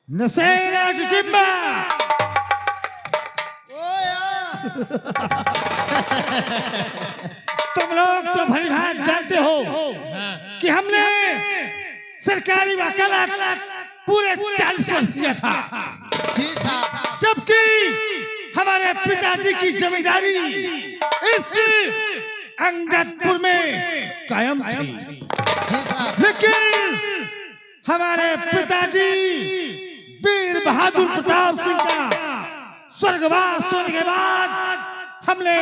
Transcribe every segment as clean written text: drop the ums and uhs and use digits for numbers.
नसेना टिम्बा तुम लोग तो भली भांति जानते हो कि हमने सरकारी वकालत पूरे 40 वर्ष दिया था। जी साहब। जबकि हमारे पिताजी की जमींदारी इस अंगदपुर में कायम थी। जी साहब। लेकिन हमारे पिताजी वीर बहादुर प्रताप सिंह का स्वर्गवास होने के बाद हमने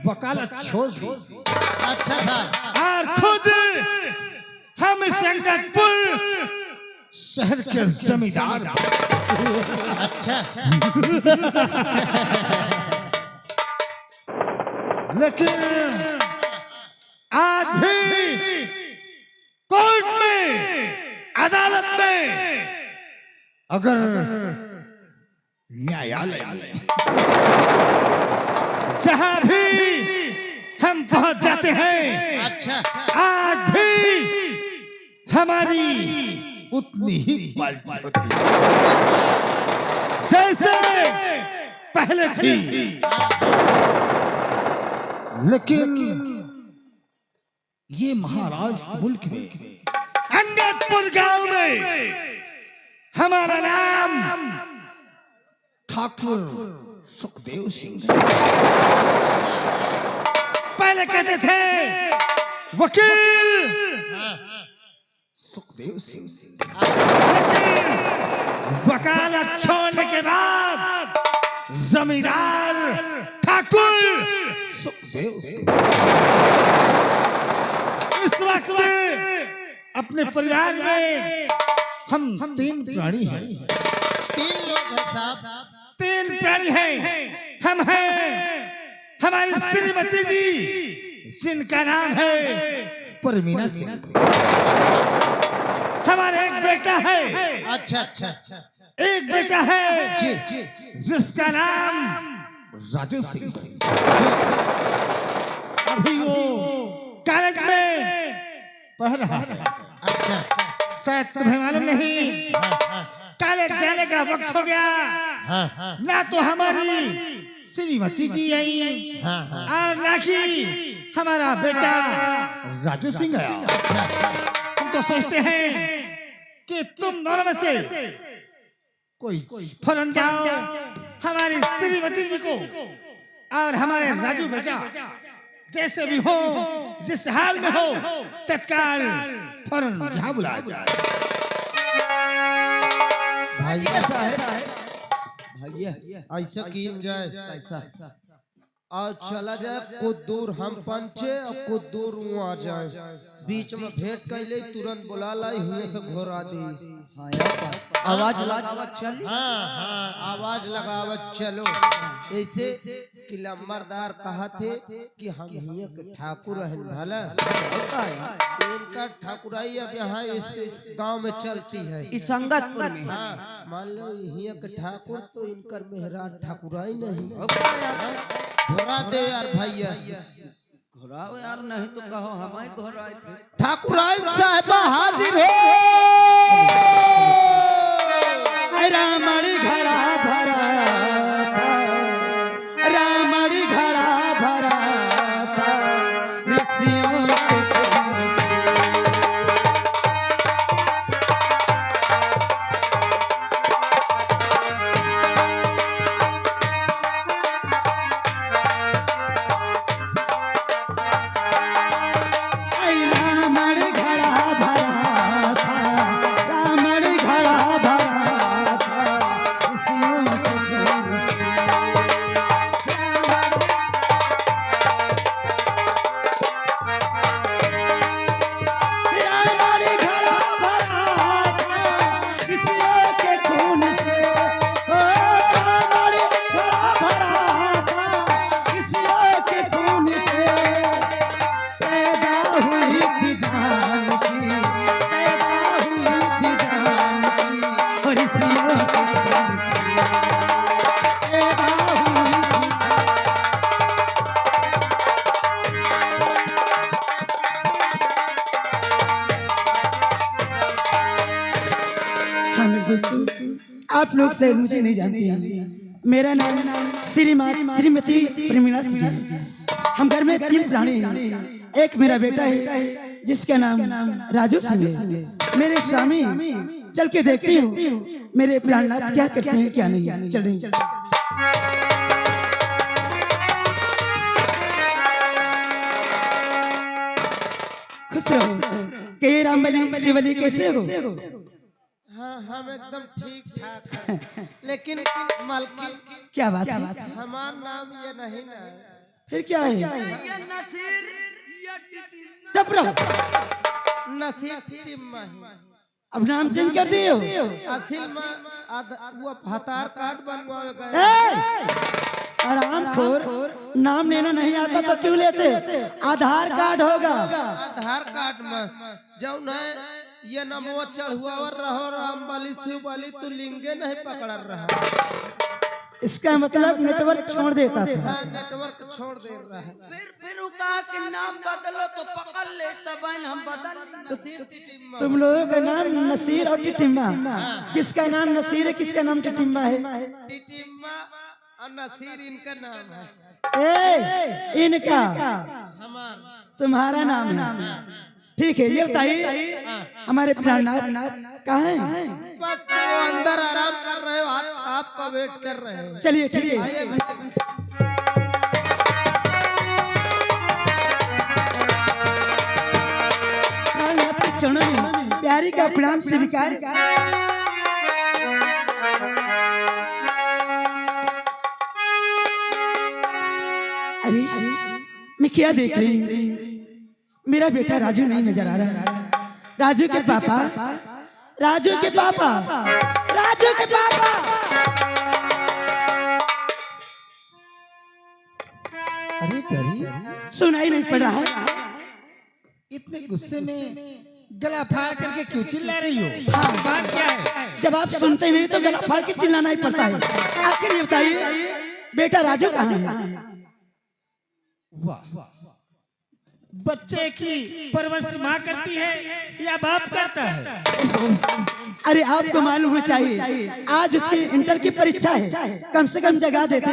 वकालत छोड़ दी। अच्छा साहब। और खुद हम इस अंगदपुर शहर के जमींदार। अच्छा। लेकिन आज भी कोर्ट में, अदालत में, अगर न्यायालय में, जहां भी हम पहुंच जाते हैं, अच्छा। आज भी हमारी उतनी ही क्वालिटी होती है जैसे पहले थी। लेकिन ये महाराज मुल्क में अंगदपुर गांव में हमारा नाम ठाकुर सुखदेव सिंह। पहले कहते थे वकील सुखदेव सिंह, लेकिन वकालत छोड़ने के बाद जमींदार ठाकुर सुखदेव सिंह। इस वक्त अपने परिवार में हम 3 प्राणी हैं। 3 लोग हैं साहब। 3 प्राणी हैं। हम हैं हमारी श्रीमती जी जिनका नाम है परमीना सिंह। हमारा एक बेटा है। अच्छा अच्छा। एक बेटा है जी जिसका नाम राजू सिंह है। अभी वो कॉलेज में पढ़ रहा है। अच्छा। शायद तुम्हें मालूम नहीं, कॉलेज जाने का वक्त हो गया। ना तो हमारी श्रीमती जी आई और ना कि हमारा बेटा राजू सिंह आया। हम तो सोचते हैं कि तुम दोनों में से कोई फौरन जाओ हमारी श्रीमती जी को और हमारे राजू बेटा जैसे भी हो, जिस हाल में हो, तत्काल फौरन यहाँ बुलाया जाए। भैया साहब, भैया ऐसा किया जाए कैसा और चला जाए कुछ दूर हम पंचे और कुछ दूर वो आ जाए, बीच में भेंट कैले तुरंत बुला लाई हुए से घोरा दी। आवाज लगावत चली। हाँ आवाज लगावत चलो। ऐसे कि लंबरदार कहा थे कि हम हिया के ठाकुर रहन भला इनका ठाकुराई अब यहाँ इस गांव में चलती है, इस संगतपुर में। हाँ मान लो हिया के ठाकुर तो इनकर मेहराज ठाकुराई नहीं। घोरा दे यार भैया। घोराओ यार, नहीं तो कहो हमारे घोराए फिर। ठाकुराई साहब हाजिर हो। रामड़ी घड़ा भरा था, रामड़ी घड़ा भरा था रस्सियों के खून से। रामड़ी घड़ा भरा दोस्तों, आप लोग शायद मुझे नहीं जानते हैं। मेरा नाम श्रीमती प्रेमिला सिंह है। हम घर में 3 प्राणी हैं। एक मेरा बेटा है जिसका नाम राजू सिंह है। मेरे स्वामी, चल के देखती हूँ मेरे प्राणनाथ क्या करते हैं क्या नहीं। चल रही खुश रहो। के रामबली शिवली कैसे हो? हाँ हम एकदम ठीक ठाक हैं। लेकिन मालकिन क्या बात है? हमारा नाम ये नहीं ना है। फिर क्या है? ये नसीर या टिटिम चुप रहो। नसीर टिटिम्मा है। अब नाम चेंज कर दियो। असल में वो भतार कार्ड बनवाए गए। आराम खोर, नाम लेना नहीं आता तो क्यों लेते? आधार कार्ड होगा। आधार कार्ड में जो न ये नमो चढ़ुआ रहो राम वाली शिव वाली तू लिंगे नहीं पकड़ रहा। इसका मतलब नेटवर्क छोड़ देता था। हाँ, नेटवर्क छोड़ दे रहा है। फिर वो कहा कि नाम बदलो तो पकड़ ले, तब हम बदल नसीर टिटिम्मा। तुम लोगों का नाम नसीर और टिटिम्मा। किसका नाम नसीर है, किसका नाम टिटिम्मा है? टिटिम्मा और नसीर इनका नाम है। ए, इनका हमारा तुम्हारा नाम है। ठीक है, ये बताइए हमारे प्राणनाथ कहाँ हैं? बस वो अंदर आराम कर रहे हो, आपका वेट कर रहे हैं। चलिए ठीक है। आइए प्राणनाथ के चरणों में प्यारी का प्रणाम स्वीकार। अरे मैं क्या देख रही हूँ? मेरा बेटा राजू नहीं नजर आ रहा। राजू के पापा, राजू के पापा, राजू के पापा। अरे परी, सुनाई नहीं पड़ रहा है। इतने गुस्से में गला फाड़ करके क्यों चिल्ला रही हो? हाँ। बात क्या है? जब आप सुनते नहीं तो गला फाड़ के चिल्लाना ही पड़ता है। आखिर ये बताइए बेटा राजू कहाँ है? वाह, बच्चे की परवरिश माँ करती है या बाप करता है? अरे आपको मालूम होना चाहिए आज उसकी इंटर की परीक्षा है। कम से कम जगा देते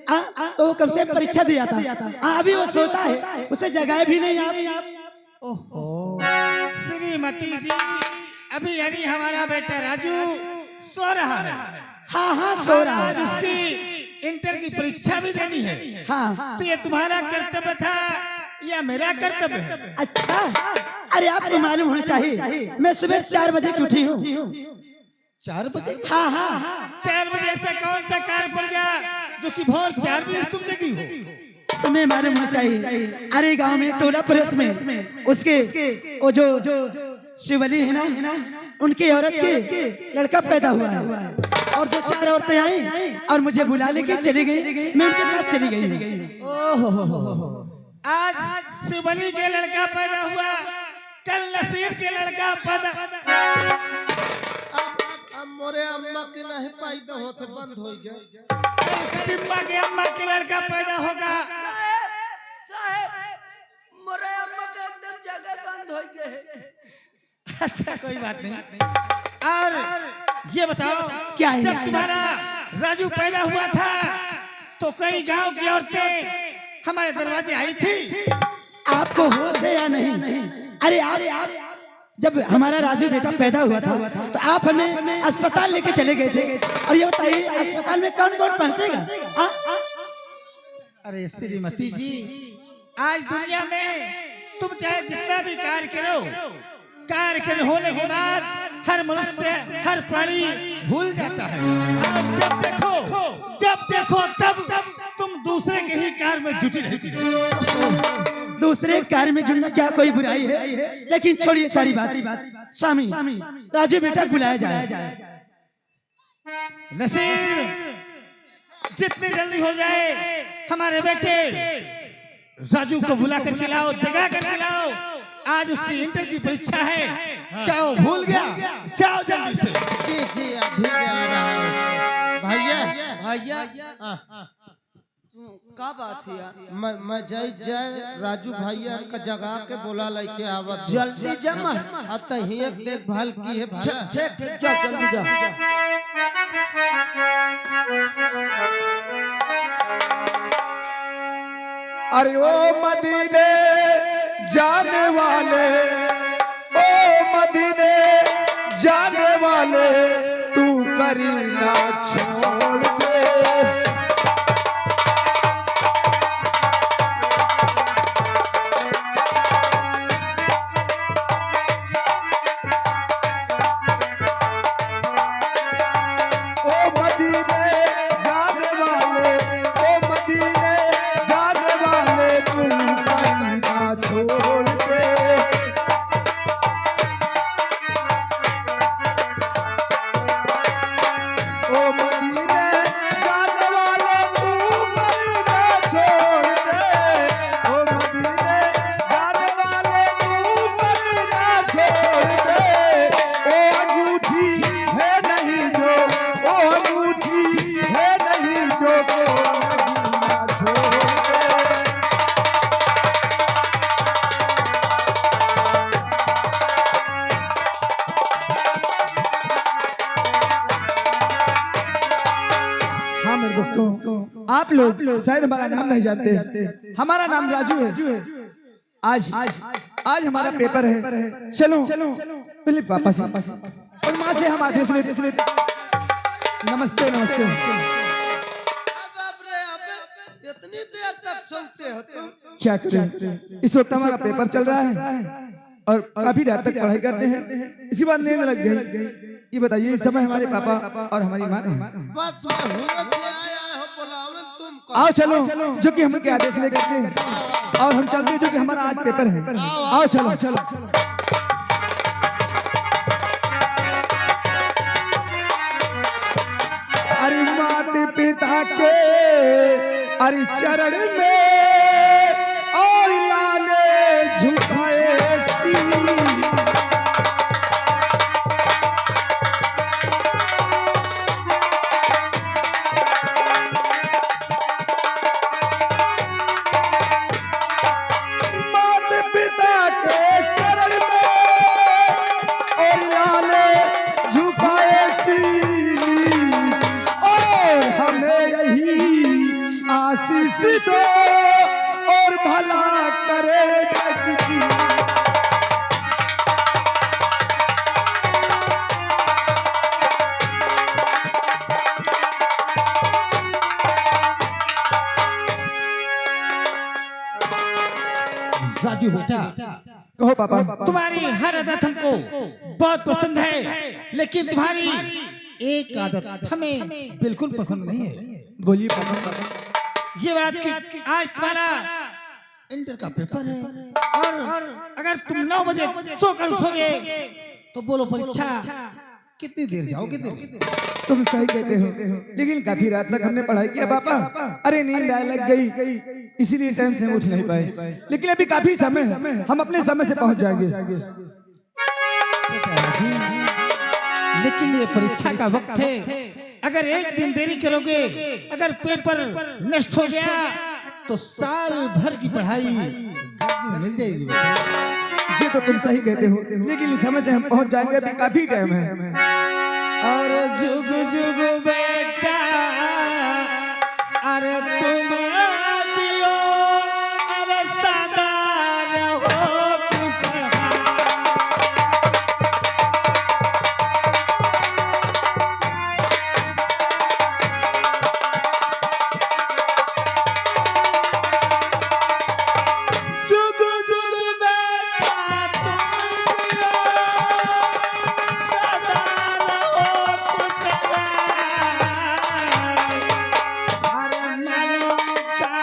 तो वो कम से कम परीक्षा दिया था। अभी वो सोता है, उसे जगाए भी नहीं आप। ओहो, श्रीमती जी, अभी यानी हमारा बेटा राजू सो रहा है। हाँ हाँ सो रहा आज है। उसकी इंटर की परीक्षा भी देनी है। हाँ तो ये तुम्हारा कर्तव्य था या मेरा कर्तव्य है? अच्छा, अरे आपको मालूम होना चाहिए मैं सुबह 4 बजे की उठी हूँ। 4 बजे? हाँ हाँ, 4 बजे ऐसा कौन सा कार्य पड़ गया जो कि भोर 4 बजे तुम जगी हो? तुम्हें मालूम होना चाहिए। अरे गांव में टोला पड़ोस में उसके वो जो शिवली है ना, उनकी औरत के लड़का पैदा हुआ है और 2-4 औरतें आई और मुझे बुला लेके चली गई। मैं उनके साथ चली गई। ओहो, आज शिवली के लड़का पैदा हुआ, कल नसीर के लड़का पैदा। अब मोरे अम्मा के नहीं पैदा होते बंद हो गए। टिम्मा के अम्मा के लड़का पैदा होगा। साहब मोरे अम्मा के एकदम जगह बंद हो गए। अच्छा कोई बात नहीं। और ये बताओ क्या है? जब तुम्हारा राजू पैदा हुआ था तो कई गांव की औरतें हमारे दरवाजे आई थी। आपको होश है या नहीं? अरे आप जब हमारा राजू बेटा पैदा हुआ था तो आप हमें अस्पताल लेके चले गए थे। और ये बताइए अस्पताल में कौन कौन पहुंचेगा? अरे श्रीमती जी, आज दुनिया में तुम चाहे जितना भी कार्य करो, कार्य होने के बाद हर मनुष्य, हर प्राणी भूल जाता है। और जब देखो तब तुम दूसरे के ही कार्य में जुटी रहती हो। दूसरे कार्य में जुड़ना क्या कोई बुराई है? लेकिन छोड़िए सारी बात। स्वामी, राजू बेटा बुलाया जाए। नसीर, जितनी जल्दी हो जाए हमारे बेटे राजू को बुला कर खिलाओ, जगा कर खिलाओ। आज उसकी इंटर की परीक्षा है। क्या वो भूल गया? जाओ जल्दी से। जी अभी जा रहा हूँ। भैया भैया का बात है यार? मैं जय जय राजू भैया का जगा के बोला लेके आवत जल्दी जमा। अत ही एक देखभाल की है भला। ठीक ठीक जा जल्दी जा। अरे ओ मदीने जाने वाले, ओ मदीने जाने वाले, तू करी ना छोड़ दे। ओ मदीने जाने वाले, ओ मदीने जाने वाले, तू करी ना छोड़ दे। ओ मदीने जाने वाले, तू करी ना छोड़ दे। ओ मदीने जाने वाले, तू करी ना छोड़ दे। ओ अंगूठी है नहीं जो, ओ अंगूठी है नहीं जो, को लगी ना छोड़ दे। हाँ मेरे दोस्तों, आप लोग शायद हमारा नाम नहीं जानते। हमारा नाम राजू है। आज आज हमारा पेपर है। चलो पहले पापा से और माँ से हम आदेश लेते। नमस्ते नमस्ते। बाप रे, अब इतनी देर तक सुनते हो तुम? क्या करें, इस वक्त हमारा पेपर चल रहा है और काफी रात तक पढ़ाई करते हैं। इसी बात नींद लग गई। ये बताइए, इस समय हमारे पापा और हमारी माँ कहाँ हैं? बस मैं हुरत से आया हो बुलावे तुम को। आओ चलो, जो कि हम के आदेश लेकर के और हम चलते हैं, जो कि हमारा आज पेपर है। आओ चलो। अरे माते पिता के अरे चरण में और लाले झुकाए सी। माता पिता के चरण में और लाले झुकाए शीश, और हमें यही आशीष दो और भला करे व्यक्ति। राजू बेटा, कहो पापा। तुम्हारी हर आदत हमको बहुत पसंद है, लेकिन तुम्हारी एक आदत हमें बिल्कुल पसंद नहीं है। बोलिए पापा। ये बात कि आज तुम्हारा इंटर का पेपर है और अगर तुम 9 बजे सोकर उठोगे तो बोलो परीक्षा कितनी देर जाओगे? तुम सही कहते हो, लेकिन काफी रात तक हमने पढ़ाई किया पापा। अरे नींद आने लग गई, इसीलिए टाइम से हम उठ नहीं पाए। लेकिन अभी काफी समय है, हम अपने समय से पहुंच जाएंगे। लेकिन ये परीक्षा का वक्त है, अगर एक दिन देरी करोगे, अगर पेपर नष्ट हो गया तो साल भर की पढ़ाई मिल जाएगी बेटा। ये तो तुम सही कहते हो, लेकिन इस समय से हम पहुंच जाएंगे, अभी काफी टाइम है। और जुग जुग बेटा, अरे तुम जियो, अरे सदा रहो खुशहाल। जुग जुग बेटा तुम जियो, सदा रहो खुशहाल। अरे मानो का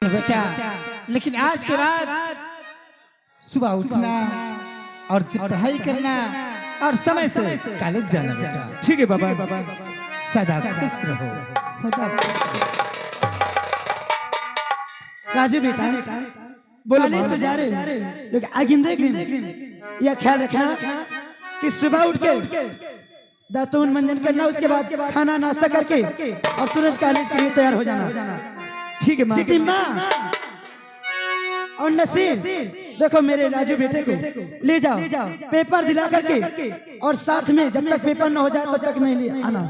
तो बेटा लेकिन आज के बाद सुबह उठना और पढ़ाई करना और समय से कॉलेज जाना बेटा। ठीक है बाबा। सदा खुश रहो, सदा खुश रहो। राजू बेटा कॉलेज से जा रहे लेकिन आइंदे एक दिन यह ख्याल रखना कि सुबह उठ के दांतों मंजन करना, उसके बाद खाना नाश्ता करके और तुरंत कॉलेज के लिए तैयार हो जाना। ठीक है माँ। टिम्मा और नसीर, देखो मेरे राजू बेटे को ले जाओ, पेपर दिला करके, और साथ में जब तक पेपर न हो जाए तब तक नहीं ले आना।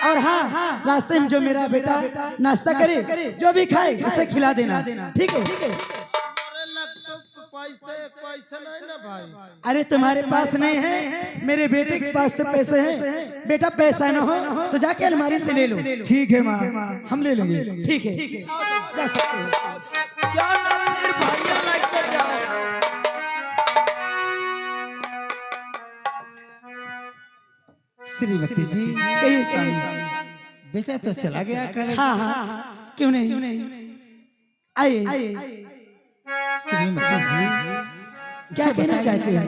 और हाँ, रास्ते में जो मेरा बेटा नाश्ता करे, जो भी खाए उसे खिला देना, ठीक है? अरे पैसे पैसे नहीं ना भाई। अरे तुम्हारे पास नहीं है, मेरे बेटे के पास तो पैसे हैं। बेटा पैसा ना हो तो जाके अलमारी से ले लो। ठीक है माँ, हम ले लेंगे, ठीक है? जा सकते हो। क्या नसीर भैया लेकर जाओ। श्रीमती जी कहिए स्वामी। बेटा तो चला गया कॉलेज। हाँ हाँ, क्यों नहीं, आइए। श्रीमती जी क्या कहना चाहते हो?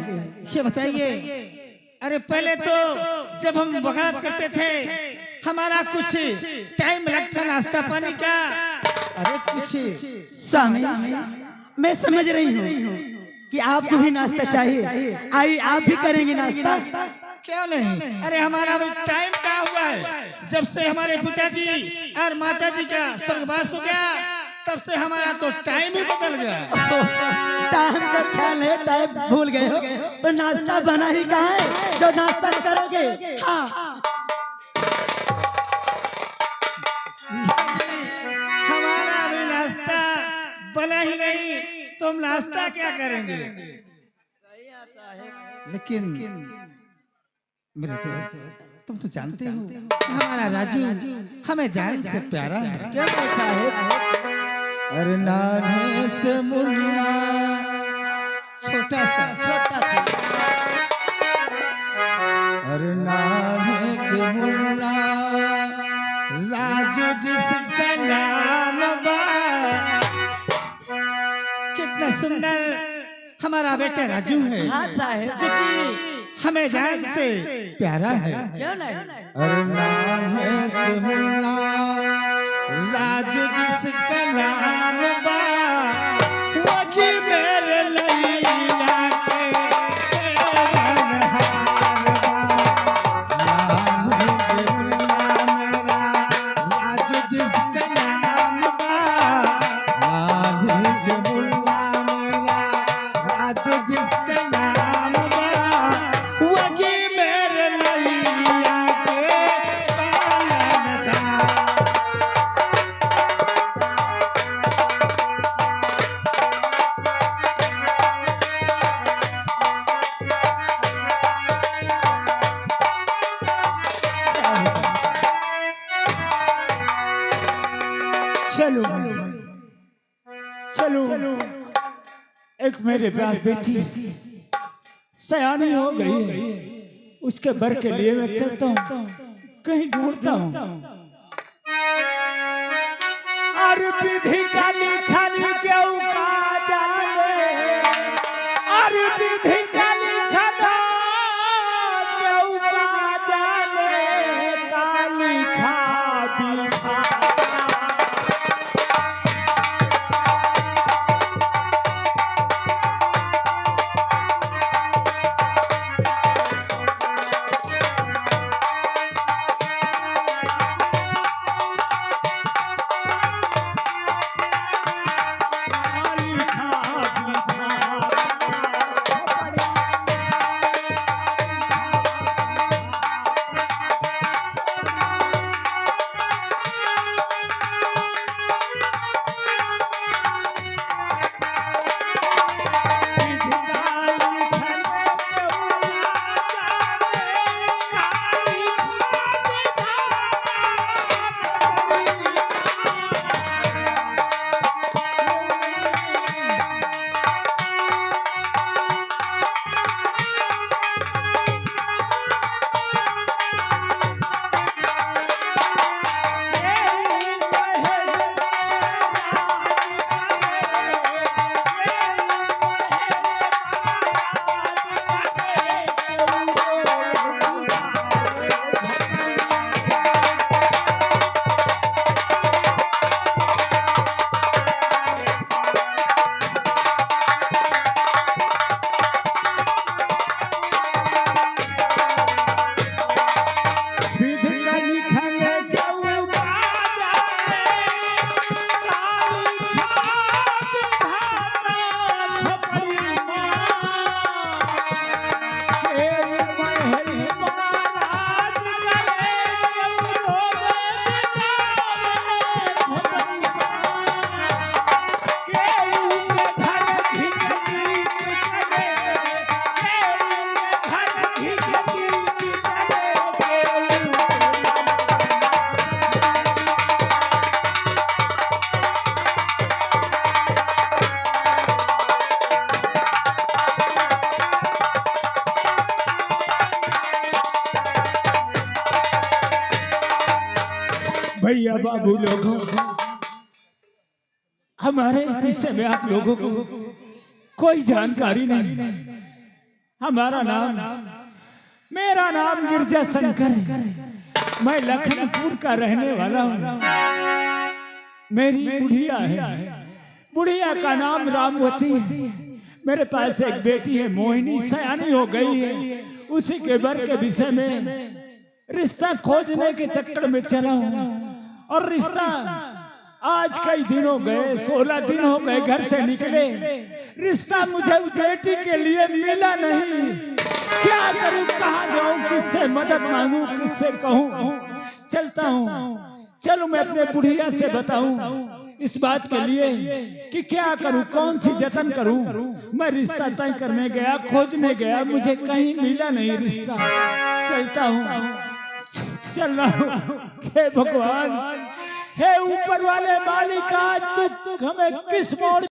ये बताइए, अरे पहले तो जब हम वकालत करते थे हमारा कुछ टाइम लगता नाश्ता पानी का। अरे कुछ स्वामी मैं समझ रही हूँ कि आपको भी नाश्ता चाहिए, आइए आप भी करेंगे नाश्ता। क्यों नहीं? अरे हमारा भी टाइम क्या हुआ है, जब से हमारे पिताजी और माताजी का स्वर्गवास हो गया तब से हमारा तो टाइम ही बदल गया। टाइम का ख्याल है, टाइम भूल गए हो तो नाश्ता बना ही कहाँ है जो नाश्ता करोगे? हाँ, हमारा भी नाश्ता बना ही नहीं, तुम नाश्ता क्या करेंगे? सही है साहब। लेकिन मेरे दोस्त, तुम तो जानते हो हमारा राजू हमें जान से प्यारा है। क्या साहब? अरे नाने से मुन्ना छोटा सा, अरे नाने के मुन्ना राजू जिसका नाम बा। कितना सुंदर हमारा बेटा राजू है। हाँ साहब। जो कि हमें जान से प्यारा है। क्यों नहीं? अरे नाने से मुन्ना राजू जिसका नाम बा, वही मेरे लैला के हार बा। नाने के मुन्ना मेरा राजू जिसका नाम बा, नाने के मुन्ना मेरा राजू जिसका नाम बा, वही मेरे लैला के पालनहार। चलो चलो, एक मेरे प्यार बेटी सयानी हो गई है, उसके बर के लिए मैं चलता हूँ, कहीं ढूंढता हूँ। और विधि का लिखा क्यों का जाने, और विधि का लिखा क्यों का जाने, का लिखा बिखा। भैया बाबू लोगों, हमारे विषय में आप लोगों को कोई जानकारी नहीं। मेरा नाम गिरजा शंकर है। मैं लखनपुर का रहने वाला हूँ। मेरी बुढ़िया है, बुढ़िया का नाम रामवती है। मेरे पास एक बेटी है मोहिनी, सयानी हो गई है। उसी के बर के विषय में रिश्ता खोजने के चक्कर में चला हूँ, और रिश्ता आज कई दिन हो गए, 16 दिन हो गए घर से निकले, रिश्ता मुझे बेटी के लिए मिला नहीं। क्या करूं, कहाँ जाऊं, किससे मदद मांगूं, किससे कहूं। चलता हूँ, चलो मैं अपने बुढ़िया से बताऊं इस बात के लिए कि क्या करूं, कौन सी जतन करूं। मैं रिश्ता तय करने गया, खोजने गया, मुझे कहीं मिला नहीं रिश्ता। चलता हूँ, चल रहा हूँ। हे भगवान, हे ऊपर वाले मालिक, आज तू हमें किस मोड़